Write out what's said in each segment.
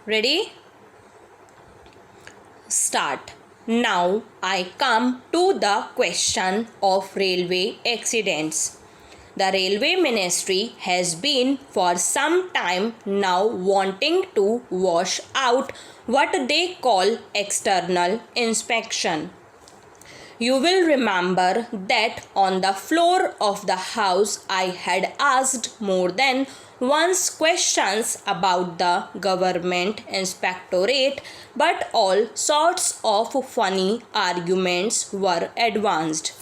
Ready? Start. Now I come to the question of railway accidents. The Railway Ministry has been for some time now wanting to wash out what they call external inspection. You will remember that on the floor of the house I had asked more than once questions about the government inspectorate, but all sorts of funny arguments were advanced.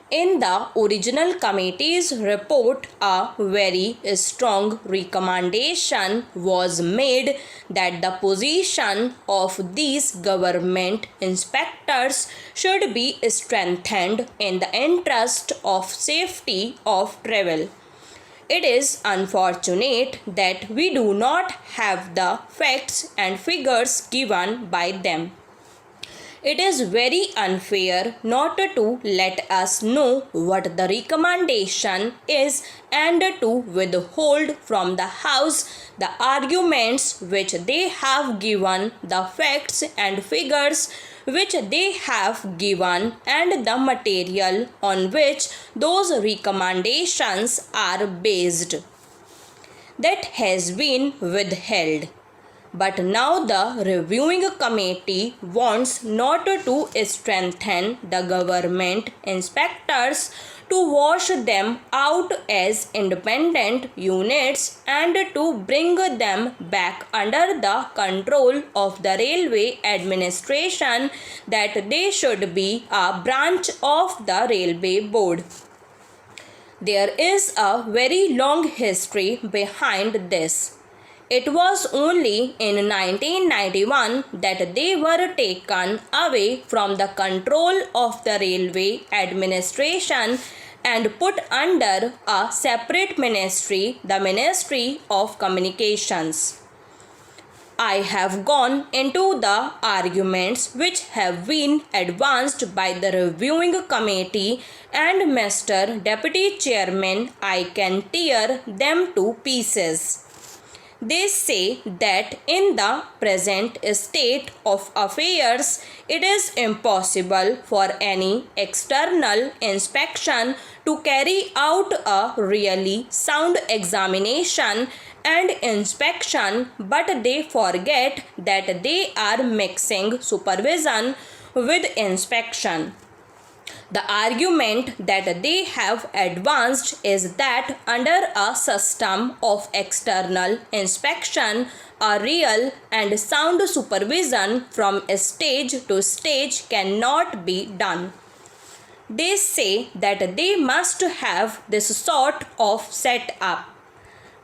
In the original committee's report, a very strong recommendation was made that the position of these government inspectors should be strengthened in the interest of safety of travel. It is unfortunate that we do not have the facts and figures given by them. It is very unfair not to let us know what the recommendation is and to withhold from the House the arguments which they have given, the facts and figures which they have given, and the material on which those recommendations are based. That has been withheld. But now the reviewing committee wants not to strengthen the government inspectors, to wash them out as independent units and to bring them back under the control of the railway administration, that they should be a branch of the railway board. There is a very long history behind this. It was only in 1991 that they were taken away from the control of the railway administration and put under a separate ministry, the Ministry of Communications. I have gone into the arguments which have been advanced by the reviewing committee, and Mr. Deputy Chairman, I can tear them to pieces. They say that in the present state of affairs, it is impossible for any external inspection to carry out a really sound examination and inspection, but they forget that they are mixing supervision with inspection. The argument that they have advanced is that under a system of external inspection, a real and sound supervision from stage to stage cannot be done. They say that they must have this sort of setup.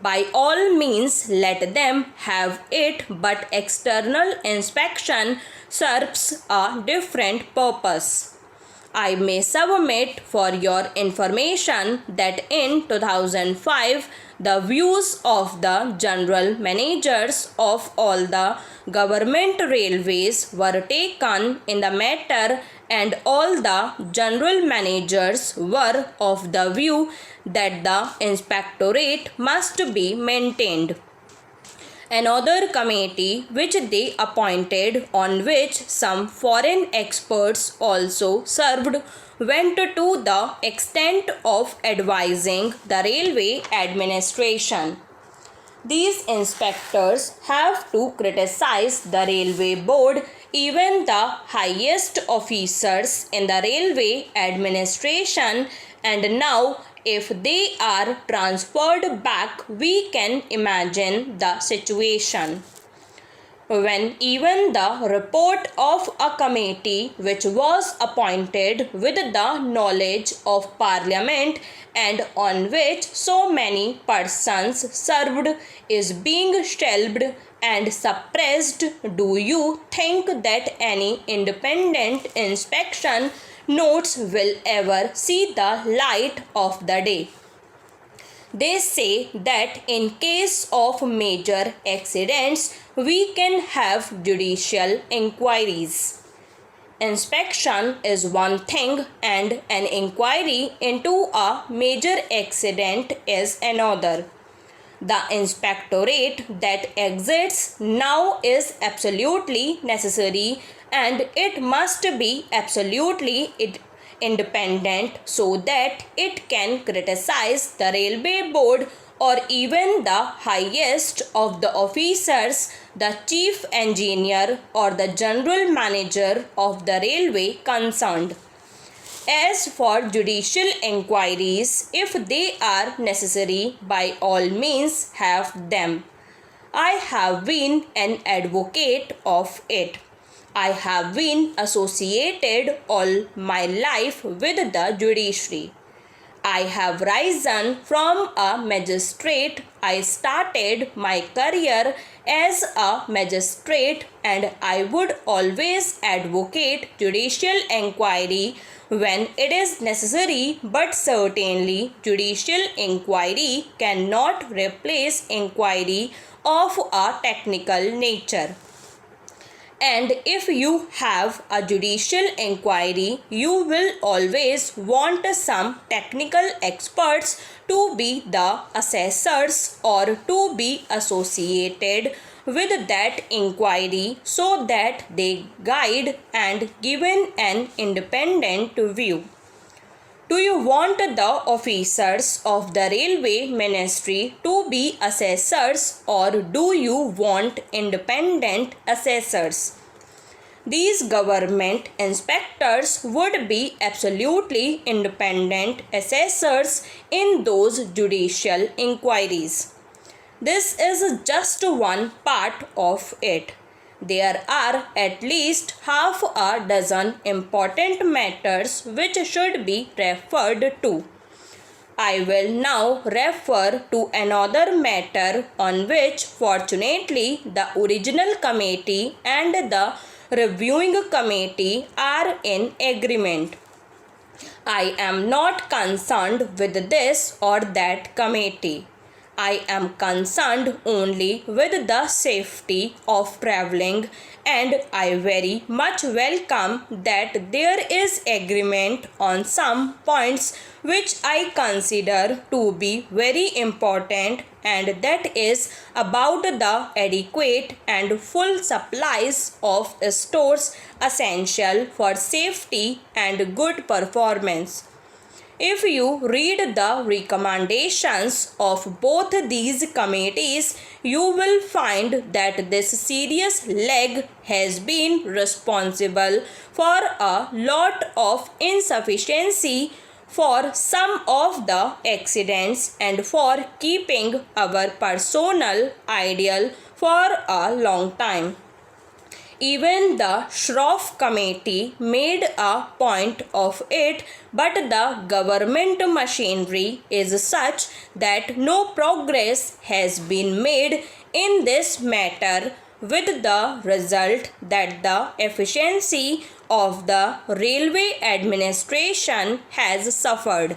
By all means, let them have it, but external inspection serves a different purpose. I may submit for your information that in 2005, the views of the general managers of all the government railways were taken in the matter, and all the general managers were of the view that the inspectorate must be maintained. Another committee which they appointed, on which some foreign experts also served, went to the extent of advising the railway administration. These inspectors have to criticize the railway board, even the highest officers in the railway administration, and now if they are transferred back, we can imagine the situation. When even the report of a committee which was appointed with the knowledge of Parliament and on which so many persons served is being shelved and suppressed, do you think that any independent inspection notes will ever see the light of the day? They say that in case of major accidents, we can have judicial inquiries. Inspection is one thing and an inquiry into a major accident is another. The inspectorate that exists now is absolutely necessary, and it must be absolutely independent so that it can criticize the railway board or even the highest of the officers, the chief engineer or the general manager of the railway concerned. As for judicial inquiries, if they are necessary, by all means have them. I have been an advocate of it. I have been associated all my life with the judiciary. I have risen from a magistrate. I started my career as a magistrate, and I would always advocate judicial inquiry when it is necessary, but certainly judicial inquiry cannot replace inquiry of a technical nature. And if you have a judicial inquiry, you will always want some technical experts to be the assessors or to be associated with that inquiry so that they guide and give an independent view. Do you want the officers of the railway ministry to be assessors, or do you want independent assessors? These government inspectors would be absolutely independent assessors in those judicial inquiries. This is just one part of it. There are at least half a dozen important matters which should be referred to. I will now refer to another matter on which fortunately the original committee and the reviewing committee are in agreement. I am not concerned with this or that committee. I am concerned only with the safety of travelling, and I very much welcome that there is agreement on some points which I consider to be very important, and that is about the adequate and full supplies of stores essential for safety and good performance. If you read the recommendations of both these committees, you will find that this serious leg has been responsible for a lot of insufficiency for some of the accidents and for keeping our personnel idle for a long time. Even the Shroff committee made a point of it, but the government machinery is such that no progress has been made in this matter, with the result that the efficiency of the railway administration has suffered.